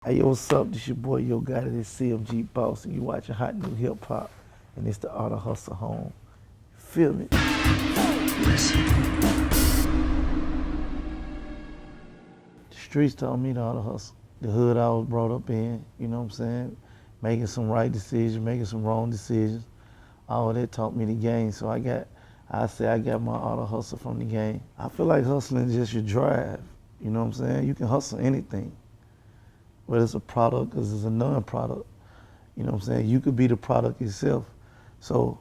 Hey, yo, what's up? This your boy Yo Gotti, this CMG Boss, and you watching Hot New Hip Hop, and it's the Art of Hustle Home. Feel me? The streets taught me the art of hustle. The hood I was brought up in, you know what I'm saying? Making some right decisions, making some wrong decisions. All of that taught me the game. So I got my art of hustle from the game. I feel like hustling is just your drive. You know what I'm saying? You can hustle anything. Whether it's a product or it's a non-product. You know what I'm saying? You could be the product yourself. So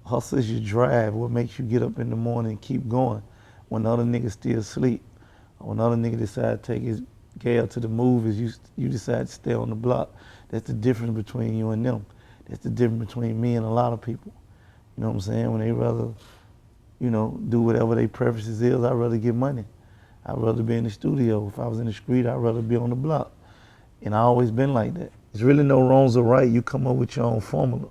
hustle is your drive, what makes you get up in the morning and keep going when other niggas still sleep. Or when other niggas decide to take his gal to the movies, you decide to stay on the block. That's the difference between you and them. That's the difference between me and a lot of people. You know what I'm saying? When they rather, do whatever their preferences is, I'd rather get money. I'd rather be in the studio. If I was in the street, I'd rather be on the block. And I always been like that. There's really no wrongs or right. You come up with your own formula.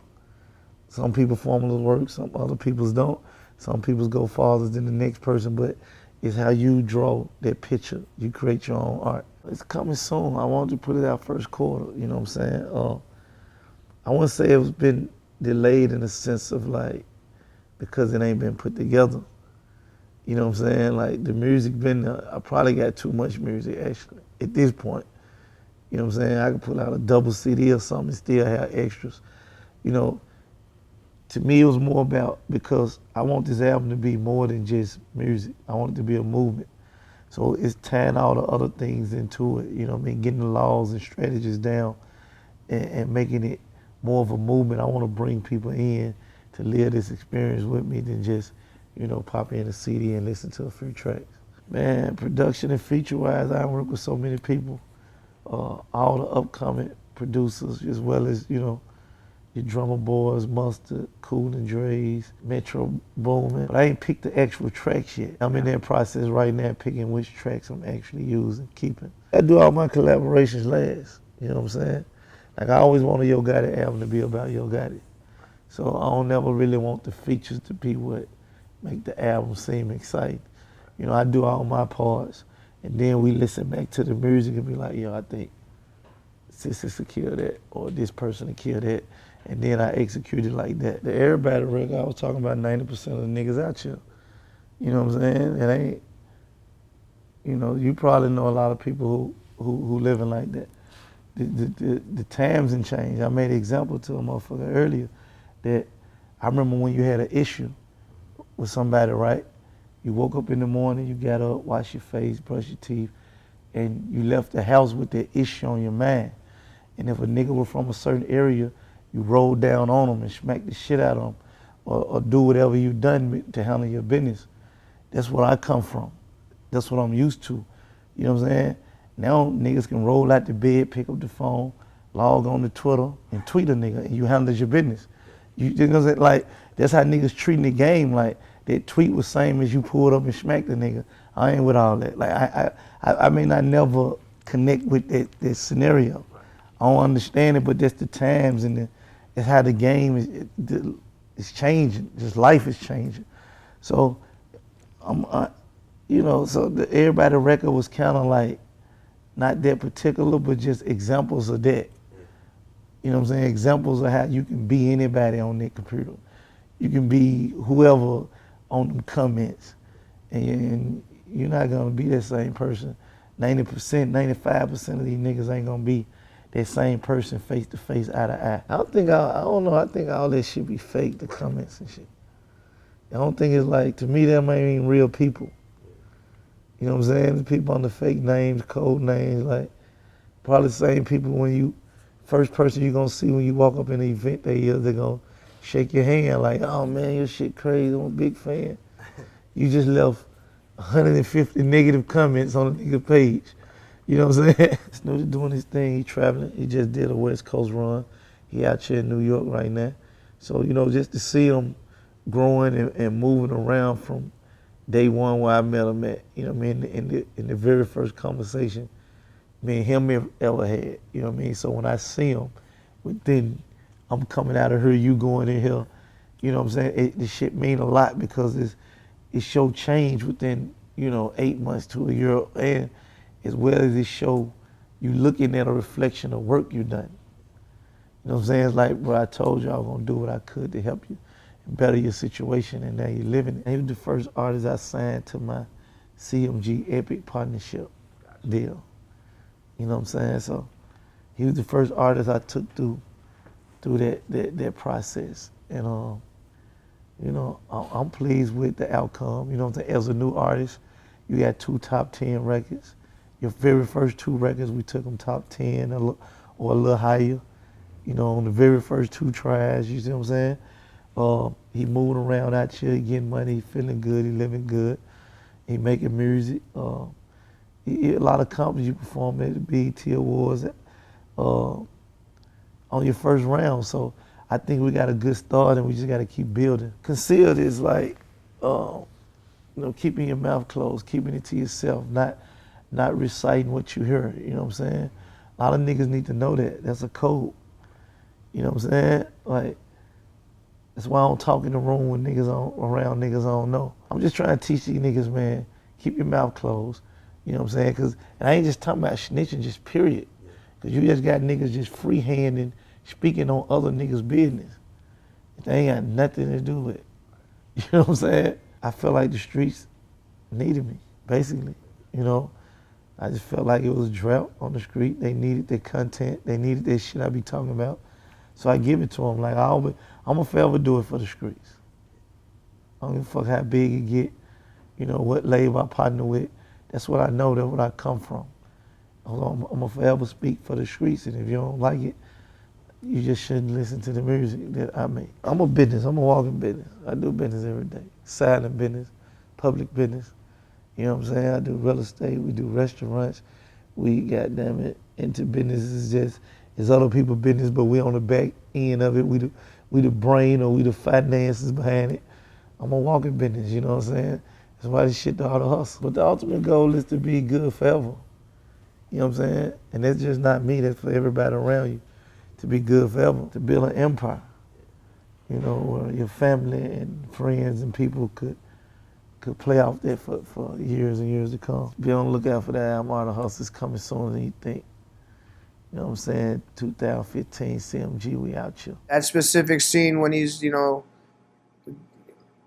Some people's formulas work, some other people's don't. Some people's go farther than the next person, but it's how you draw that picture. You create your own art. It's coming soon. I want to put it out first quarter, you know what I'm saying? I wouldn't say it's been delayed in the sense of like, because it ain't been put together. You know what I'm saying? Like the music I probably got too much music actually at this point. You know what I'm saying? I could pull out a double CD or something and still have extras. You know, to me it was more about, because I want this album to be more than just music. I want it to be a movement. So it's tying all the other things into it, you know what I mean? Getting the laws and strategies down and making it more of a movement. I want to bring people in to live this experience with me than just, pop in a CD and listen to a few tracks. Man, production and feature-wise, I work with so many people. All the upcoming producers, as well as, your drummer boys, Mustard, Cool and Dre's, Metro Boomin. But I ain't picked the actual tracks yet. I'm in that process right now, picking which tracks I'm actually using, keeping. I do all my collaborations last, you know what I'm saying? Like I always want a Yo Gotti album to be about Yo Gotti. So I don't never really want the features to be what make the album seem exciting. I do all my parts. And then we listen back to the music and be like, yo, I think Sissy could kill that, or this person could kill that. And then I execute it like that. The Errybody record, I was talking about 90% of the niggas out here. You know what I'm saying? It ain't, you probably know a lot of people who living like that. The times and change. I made an example to a motherfucker earlier that I remember when you had an issue with somebody, right? You woke up in the morning, you got up, washed your face, brushed your teeth, and you left the house with that issue on your mind. And if a nigga was from a certain area, you rolled down on him and smacked the shit out of him, or do whatever you done to handle your business. That's where I come from. That's what I'm used to. You know what I'm saying? Now niggas can roll out the bed, pick up the phone, log on to Twitter, and tweet a nigga, and you handle your business. You know what I'm saying? Like, that's how niggas treating the game. Like, that tweet was same as you pulled up and smacked the nigga. I ain't with all that. Like I mean, I never connect with that scenario. I don't understand it, but that's the times and it's how the game is changing. Just life is changing. So, so the Errybody record was kind of like not that particular, but just examples of that. You know what I'm saying? Examples of how you can be anybody on that computer. You can be whoever on them comments, and you're not gonna be that same person. 90%, 95% of these niggas ain't gonna be that same person face to face, eye to eye. I don't know, I think all that shit be fake, the comments and shit. I don't think it's like, to me, them ain't even real people. You know what I'm saying? The people on the fake names, code names, like, probably the same people first person you're gonna see when you walk up in the event they're gonna shake your hand like, oh man, your shit crazy, I'm a big fan. You just left 150 negative comments on the nigga page. You know what I'm saying? Snootie doing his thing, he traveling. He just did a West Coast run. He out here in New York right now. So, just to see him growing and moving around from day one where I met him at, you know what I mean, in the very first conversation me and him ever had, you know what I mean? So when I see him, then I'm coming out of here, you going in here, you know what I'm saying? This shit mean a lot because it show change within, 8 months to a year, and as well as it show you looking at a reflection of work you done. You know what I'm saying? It's like, bro, I told you I was gonna do what I could to help you and better your situation, and now you're living it. He was the first artist I signed to my CMG Epic partnership deal. You know what I'm saying? So he was the first artist I took through that process. And you know, I'm pleased with the outcome. You know what I'm saying? As a new artist, you got 2 top 10 records. Your very first 2 records, we took them top 10 or a little higher. You know, on the very first 2 tries, you see what I'm saying? He moving around out here, he getting money, he feeling good, he living good. He making music. A lot of companies you perform at the BET Awards on your first round. So I think we got a good start and we just got to keep building. Concealed is like, you know, keeping your mouth closed, keeping it to yourself, not reciting what you hear. You know what I'm saying? A lot of niggas need to know that. That's a code. You know what I'm saying? Like, that's why I don't talk in the room when around niggas I don't know. I'm just trying to teach these niggas, man, keep your mouth closed. You know what I'm saying? And I ain't just talking about snitching, just period. Because you just got niggas just freehanding, speaking on other niggas' business. They ain't got nothing to do with it. You know what I'm saying? I felt like the streets needed me, basically. You know, I just felt like it was a drought on the street. They needed their content. They needed that shit I be talking about. So I give it to them. Like, I'm going to forever do it for the streets. I don't give a fuck how big it get, you know, what label I partner with. That's what I know, that's what I come from. I'm going to forever speak for the streets, and if you don't like it, you just shouldn't listen to the music that I make. I'm a business, I'm a walking business. I do business every day. Silent business, public business. You know what I'm saying? I do real estate, we do restaurants. We, goddamn it, into business it's other people's business, but we on the back end of it. We the brain or we the finances behind it. I'm a walking business, you know what I'm saying? That's why this shit all the hustle. But the ultimate goal is to be good forever. You know what I'm saying? And that's just not me, that's for everybody around you. To be good forever, to build an empire. You know, where your family and friends and people could play off that for years and years to come. Be on the lookout for that album, Art of Hustle is coming sooner than you think. You know what I'm saying? 2015 CMG, we out here. That specific scene when he's, you know,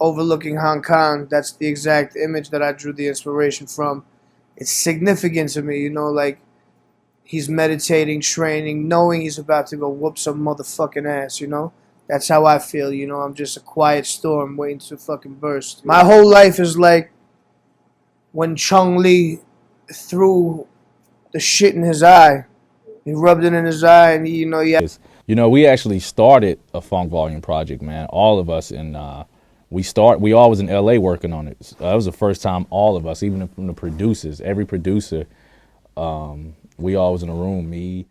overlooking Hong Kong, that's the exact image that I drew the inspiration from. It's significant to me, you know, like he's meditating, training, knowing he's about to go whoop some motherfucking ass, you know? That's how I feel, you know? I'm just a quiet storm waiting to fucking burst. My whole life is like when Chung Lee threw the shit in his eye. He rubbed it in his eye, and he, You know, we actually started a Funk Volume project, man, all of us, and we all was in LA working on it. That was the first time all of us, even from the producers, every producer, we all was in a room, me,